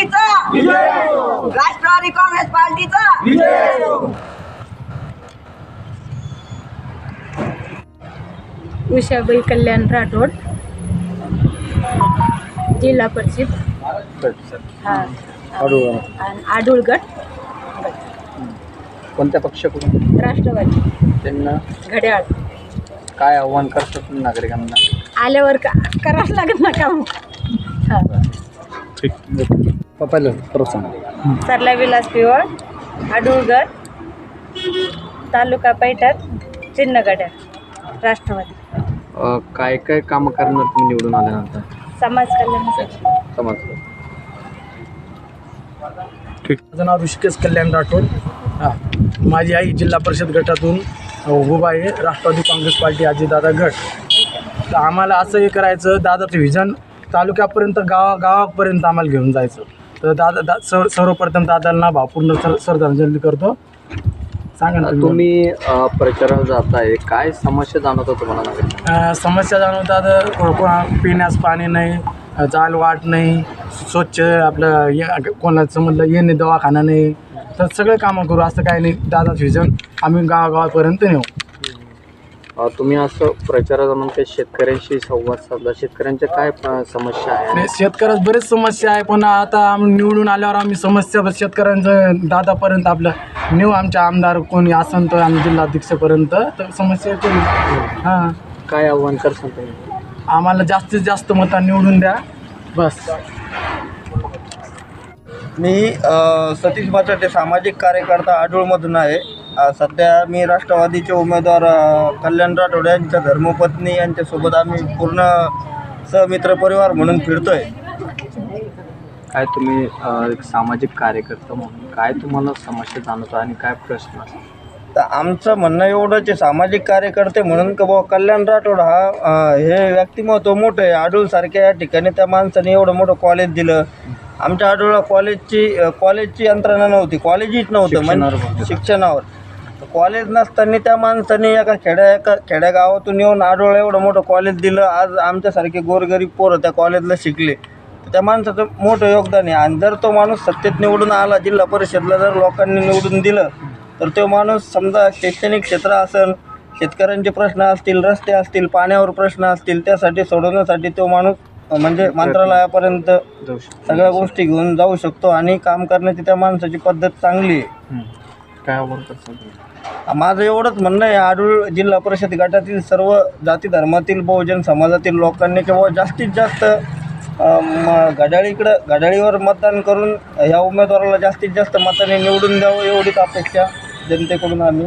पार्टीचा राष्ट्रवादी काँग्रेस पार्टीचा उषाबाई कल्याण राठोड, जिल्हा परिषद आडूळ गट, कोणत्या पक्षाकडून? राष्ट्रवादी. त्यांना घड्याळ काय आव्हान करतात तुम्ही नागरिकांना? आल्यावर करावंच लागत ना काम. ठीक पहिलं परत सांग. सरला विलास पिवळ, आडूळ गट, तालुका पैठण, चिन्ह घड्याळ, राष्ट्रवादी. काय काय कामं करणार तुम्ही निवडून आल्यानंतर? समाज कल्याणासाठी. समाज माझं नाव ऋषिकेश कल्याण राठोड. माझी आई जिल्हा परिषद गटातून उभा आहे, राष्ट्रवादी काँग्रेस पार्टी अजितदादा गट. तर आम्हाला असं हे करायचं, दादाचं व्हिजन तालुक्यापर्यंत गावापर्यंत आम्हाला घेऊन जायचं. तर सर्वप्रथम दादांना भावपूर्ण श्रद्धांजली करतो. सांगा ना तुम्ही प्रचाराला जाताय, काय समस्या जाणवतात तुम्हाला नागरिक? समस्या जाणवतात. पिण्यास पाणी नाही, चाल वाट नाही, स्वच्छ आपलं कोणाचं म्हटलं येणे दवाखाना नाही. तर सगळे कामं करू, असं काही नाही. दादाचं व्हिजन आम्ही गावागावापर्यंत नेऊ. तुम्ही असं प्रचाराला म्हणून शेतकऱ्यांशी संवाद साधला, शेतकऱ्यांच्या काय समस्या आहे? शेतकऱ्यास बरेच समस्या आहे, पण आता आम्ही निवडून आल्यावर आम्ही समस्या शेतकऱ्यांचं दादापर्यंत आपलं नेऊ. आमच्या आमदार कोणी असन तर आम्ही जिल्हाध्यक्षपर्यंत तर समस्या करू. हां, काय आव्हान करसान तुम्ही? आम्हाला जास्तीत जास्त मतं निवडून द्या बस. मी सतीश बचाटे, सामाजिक कार्यकर्ता आडूळमधून आहे. सध्या मी राष्ट्रवादीचे उमेदवार कल्याण राठोड यांच्या धर्मपत्नी यांच्यासोबत आम्ही पूर्ण सहमित्र परिवार म्हणून फिरतोय. काय तुम्ही एक सामाजिक कार्यकर्ता म्हणून काय तुम्हाला समस्या जाणवतं आणि काय प्रश्न असतात? तर आमचं म्हणणं एवढंच आहे, सामाजिक कार्यकर्ते म्हणून का बाबा कल्याण राठोड हे व्यक्तिमत्व मोठं आहे. आडूळसारख्या या ठिकाणी त्या माणसाने एवढं मोठं कॉलेज दिलं. आमच्या आडूळला कॉलेजची यंत्रणा नव्हती, कॉलेजच नव्हतं म्हणजे शिक्षणावर. कॉलेज नसताना त्या माणसाने एका खेड्यागावातून येऊन आडूळला एवढं मोठं कॉलेज दिलं. आज आमच्यासारखे गोरगरीब पोरं त्या कॉलेजला शिकले. त्या माणसाचं मोठं योगदान आहे. आणि जर तो माणूस सत्तेत निवडून आला, जिल्हा परिषदला जर लोकांनी निवडून दिलं, तर तो माणूस समजा शैक्षणिक क्षेत्र असेल, शेतकऱ्यांचे प्रश्न असतील, रस्ते असतील, पाण्यावर प्रश्न असतील, त्यासाठी सोडवण्यासाठी तो माणूस म्हणजे मंत्रालयापर्यंत सगळ्या गोष्टी घेऊन जाऊ शकतो. आणि काम करण्याची त्या माणसाची पद्धत चांगली आहे. काय आव्हान करसान? माझं एवढंच म्हणणं आहे, आडूळ जिल्हा परिषद गटातील सर्व जाती धर्मातील बहुजन समाजातील लोकांनी किंवा जास्तीत जास्त घड्याळीवर मतदान करून ह्या उमेदवाराला जास्तीत जास्त मताने निवडून द्यावं, एवढीच अपेक्षा जनतेकडून आम्ही